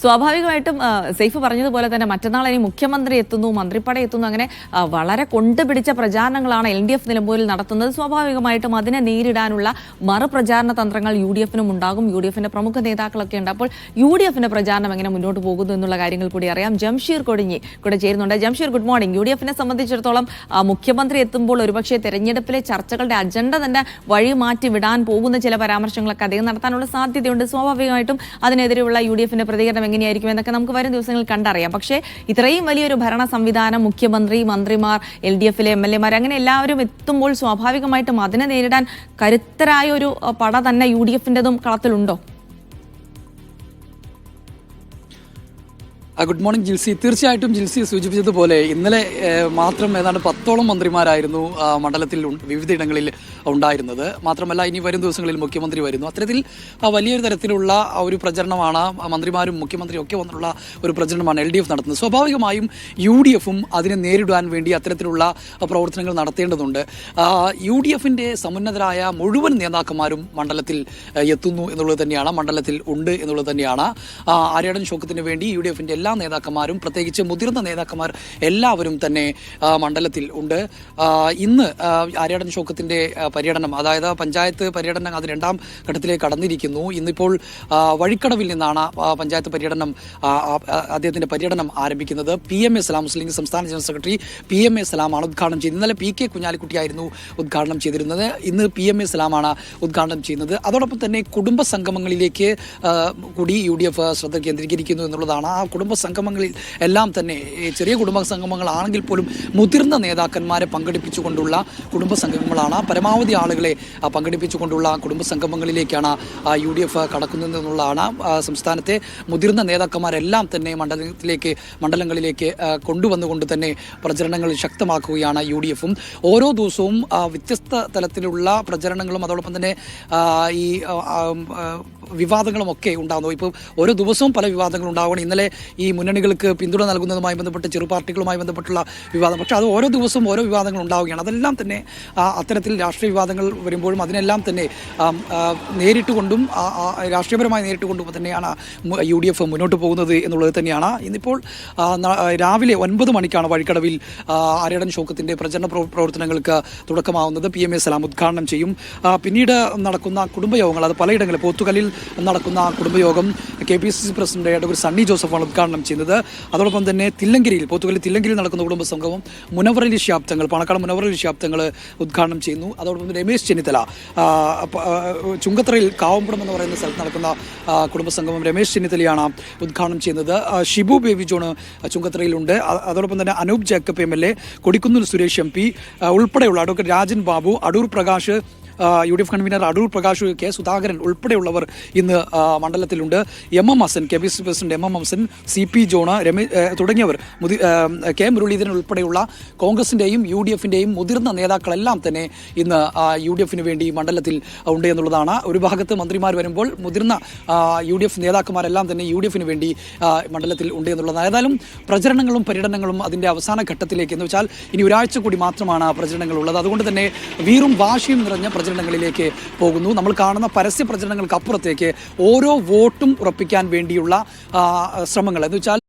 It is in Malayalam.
സ്വാഭാവികമായിട്ടും സെയ്ഫ് പറഞ്ഞതുപോലെ തന്നെ മറ്റന്നാൾ ഇനി മുഖ്യമന്ത്രി എത്തുന്നു, മന്ത്രിപ്പട എത്തുന്നു, അങ്ങനെ വളരെ കൊണ്ടുപിടിച്ച പ്രചാരണങ്ങളാണ് LDF നിലമ്പൂരിൽ നടത്തുന്നത്. സ്വാഭാവികമായിട്ടും അതിനെ നേരിടാനുള്ള മറുപ്രചാരണ തന്ത്രങ്ങൾ UDF-നും ഉണ്ടാകും. UDF-ന്റെ പ്രമുഖ നേതാക്കളൊക്കെ ഉണ്ട്. അപ്പോൾ UDF-ന്റെ പ്രചാരണം എങ്ങനെ മുന്നോട്ട് പോകുന്നു എന്നുള്ള കാര്യങ്ങൾ കൂടി അറിയാം. ജംഷീർ കൊടിഞ്ഞി കൂടെ ചേരുന്നുണ്ട്. Jamsheer, good morning. UDF-നെ സംബന്ധിച്ചിടത്തോളം മുഖ്യമന്ത്രി എത്തുമ്പോൾ ഒരുപക്ഷെ തെരഞ്ഞെടുപ്പിലെ ചർച്ചകളുടെ അജണ്ട തന്നെ വഴി മാറ്റി വിടാൻ പോകുന്ന ചില പരാമർശങ്ങളൊക്കെ അദ്ദേഹം നടത്താനുള്ള സാധ്യതയുണ്ട്. സ്വാഭാവികമായിട്ടും അതിനെതിരെയുള്ള UDF-ന്റെ പ്രതികരണം എങ്ങനെയായിരിക്കും എന്നൊക്കെ നമുക്ക് വരും ദിവസങ്ങളിൽ കണ്ടറിയാം. പക്ഷേ ഇത്രയും വലിയൊരു ഭരണ സംവിധാനം, മുഖ്യമന്ത്രി, മന്ത്രിമാർ, LDF-ലെ MLA-മാർ, അങ്ങനെ എല്ലാവരും എത്തുമ്പോൾ സ്വാഭാവികമായിട്ടും അതിനെ നേരിടാൻ കരുത്തരായ ഒരു പട തന്നെ UDF-ന്റെതും കളത്തിലുണ്ടോ? Good morning Jilsy. തീർച്ചയായിട്ടും ജിൽസി സൂചിപ്പിച്ചതുപോലെ ഇന്നലെ മാത്രം ഏതാണ്ട് 10ഓളം മന്ത്രിമാരായിരുന്നു മണ്ഡലത്തിൽ വിവിധയിടങ്ങളിൽ ഉണ്ടായിരുന്നത്. മാത്രമല്ല ഇനി വരും ദിവസങ്ങളിൽ മുഖ്യമന്ത്രി വരുന്നു. അത്തരത്തിൽ വലിയൊരു തരത്തിലുള്ള ഒരു പ്രചരണമാണ് മന്ത്രിമാരും മുഖ്യമന്ത്രിയും ഒക്കെ വന്നുള്ള ഒരു പ്രചരണമാണ് LDF നടത്തുന്നത്. സ്വാഭാവികമായും UDF-ഉം അതിനെ നേരിടാൻ വേണ്ടി അത്തരത്തിലുള്ള പ്രവർത്തനങ്ങൾ നടത്തേണ്ടതുണ്ട്. UDF-ന്റെ സമുന്നതരായ മുഴുവൻ നേതാക്കന്മാരും മണ്ഡലത്തിൽ എത്തുന്നു എന്നുള്ളത് തന്നെയാണ്, മണ്ഡലത്തിൽ ഉണ്ട് എന്നുള്ളത് തന്നെയാണ്. ആര്യാടൻ ഷൗക്കത്തിന് വേണ്ടി UDF-ന്റെ എല്ലാ നേതാക്കന്മാരും, പ്രത്യേകിച്ച് മുതിർന്ന നേതാക്കന്മാർ എല്ലാവരും തന്നെ മണ്ഡലത്തിൽ ഉണ്ട്. ഇന്ന് ആര്യാടൻ ഷൗക്കത്തിന്റെ പര്യടനം, അതായത് പഞ്ചായത്ത് പര്യടനം, അത് 2ാം ഘട്ടത്തിലേക്ക് കടന്നിരിക്കുന്നു. ഇന്നിപ്പോൾ വഴിക്കടവിൽ നിന്നാണ് പഞ്ചായത്ത് പര്യടനം, അദ്ദേഹത്തിന്റെ പര്യടനം ആരംഭിക്കുന്നത്. PMA സലാം, മുസ്ലിം ലീഗ് സംസ്ഥാന ജനറൽ സെക്രട്ടറി PMA സലാമാണ് ഉദ്ഘാടനം ചെയ്യുന്നത്. ഇന്നലെ PK കുഞ്ഞാലിക്കുട്ടിയായിരുന്നു ഉദ്ഘാടനം ചെയ്തിരുന്നത്. ഇന്ന് PMA സലാമാണ് ഉദ്ഘാടനം ചെയ്യുന്നത്. അതോടൊപ്പം തന്നെ കുടുംബ സംഗമങ്ങളിലേക്ക് കൂടി UDF ശ്രദ്ധ കേന്ദ്രീകരിക്കുന്നു എന്നുള്ളതാണ്. ആ കുടുംബ സംഗമങ്ങളിൽ എല്ലാം തന്നെ, ചെറിയ കുടുംബ സംഗമങ്ങളാണെങ്കിൽ പോലും മുതിർന്ന നേതാക്കന്മാരെ പങ്കെടുപ്പിച്ചുകൊണ്ടുള്ള കുടുംബ സംഗമങ്ങളാണ്. പരമാവധി ആളുകളെ പങ്കെടുപ്പിച്ചുകൊണ്ടുള്ള കുടുംബ സംഗമങ്ങളിലേക്കാണ് UDF കടക്കുന്നത് എന്നുള്ളതാണ്. സംസ്ഥാനത്തെ മുതിർന്ന നേതാക്കന്മാരെല്ലാം തന്നെ മണ്ഡലങ്ങളിലേക്ക് കൊണ്ടുവന്നുകൊണ്ട് തന്നെ പ്രചരണങ്ങൾ ശക്തമാക്കുകയാണ് UDF-ഉം. ഓരോ ദിവസവും വ്യത്യസ്ത തലത്തിലുള്ള പ്രചരണങ്ങളും അതോടൊപ്പം തന്നെ ഈ വിവാദങ്ങളും ഒക്കെ ഉണ്ടാകുന്നു. ഇപ്പോൾ ഓരോ ദിവസവും പല വിവാദങ്ങൾ ഉണ്ടാവണം. ഇന്നലെ ഈ മുന്നണികൾക്ക് പിന്തുണ നൽകുന്നതുമായി ബന്ധപ്പെട്ട് ചെറു പാർട്ടികളുമായി ബന്ധപ്പെട്ടുള്ള വിവാദം, പക്ഷേ അത് ഓരോ ദിവസവും ഓരോ വിവാദങ്ങൾ ഉണ്ടാവുകയാണ്. അതെല്ലാം തന്നെ അത്തരത്തിൽ രാഷ്ട്രീയ വിവാദങ്ങൾ വരുമ്പോഴും അതിനെല്ലാം തന്നെ നേരിട്ടുകൊണ്ടും രാഷ്ട്രീയപരമായി നേരിട്ടുകൊണ്ടും തന്നെയാണ് UDF മുന്നോട്ട് പോകുന്നത് എന്നുള്ളത് തന്നെയാണ്. ഇന്നിപ്പോൾ രാവിലെ 9 മണിക്കാണ് വഴിക്കടവിൽ ആര്യാടൻ ഷൗക്കത്തിന്റെ പ്രചരണ പ്രവർത്തനങ്ങൾക്ക് തുടക്കമാവുന്നത്. PMA സലാം ഉദ്ഘാടനം ചെയ്യും. പിന്നീട് നടക്കുന്ന കുടുംബയോഗങ്ങൾ, അത് പലയിടങ്ങളിൽ, പോത്തുകല്ലിൽ നടക്കുന്ന കുടുംബയോഗം KPCC പ്രസിഡന്റ് അഡ്വക്കേറ്റ് സണ്ണി ജോസഫാണ് ഉദ്ഘാടനം ചെയ്യുന്നത്. അതോടൊപ്പം തന്നെ പോത്തുകല്ലിൽ തില്ലങ്കരിയിൽ നടക്കുന്ന കുടുംബ സംഗമം മുനവറലി ശാബ്ദങ്ങൾ, പാണക്കാട് മുനവറലി ശാബ്ദങ്ങൾ ഉദ്ഘാടനം ചെയ്യുന്നു. അതോടൊപ്പം തന്നെ രമേശ് ചെന്നിത്തല ചുങ്കത്തറയിൽ കാവമ്പുറം എന്ന് പറയുന്ന സ്ഥലത്ത് നടക്കുന്ന കുടുംബ സംഗമം രമേശ് ചെന്നിത്തലയാണ് ഉദ്ഘാടനം ചെയ്യുന്നത്. ഷിബു ബേബി ജോൺ ചുങ്കത്തറയിലുണ്ട്. അതോടൊപ്പം തന്നെ Anoop Jacob MLA, Kodikunnil Suresh MP ഉൾപ്പെടെയുള്ള advocate Rajan Babu, Adoor Prakash, UDF convener Adoor Prakash, K Sudhakaran ഉൾപ്പെടെയുള്ളവർ ഇന്ന് മണ്ഡലത്തിലുണ്ട്. MM Hassan, KPCC president MM Hassan, CP John, തുടങ്ങിയവർ, K മുരളീധരൻ ഉൾപ്പെടെയുള്ള കോൺഗ്രസിന്റെയും UDF-ന്റെയും മുതിർന്ന നേതാക്കളെല്ലാം തന്നെ ഇന്ന് UDF-ന് വേണ്ടി മണ്ഡലത്തിൽ ഉണ്ട് എന്നുള്ളതാണ്. ഒരു ഭാഗത്ത് മന്ത്രിമാർ വരുമ്പോൾ മുതിർന്ന UDF നേതാക്കന്മാരെല്ലാം തന്നെ UDF-ന് വേണ്ടി മണ്ഡലത്തിൽ ഉണ്ട് എന്നുള്ളതാണ്. ഏതായാലും പ്രചരണങ്ങളും പര്യടനങ്ങളും അതിന്റെ അവസാന ഘട്ടത്തിലേക്ക്, എന്ന് വെച്ചാൽ ഇനി ഒരാഴ്ച കൂടി മാത്രമാണ് പ്രചരണങ്ങൾ ഉള്ളത്. അതുകൊണ്ട് തന്നെ വീറും വാശിയും നിറഞ്ഞ പ്രചരണങ്ങളിലേക്ക് പോകുന്നു. നമ്മൾ കാണുന്ന പരസ്യ പ്രചരണങ്ങൾക്ക് അപ്പുറത്തേക്ക് ഓരോ വോട്ടും ഉറപ്പിക്കാൻ വേണ്ടിയുള്ള ശ്രമങ്ങൾ, എന്ന് വെച്ചാൽ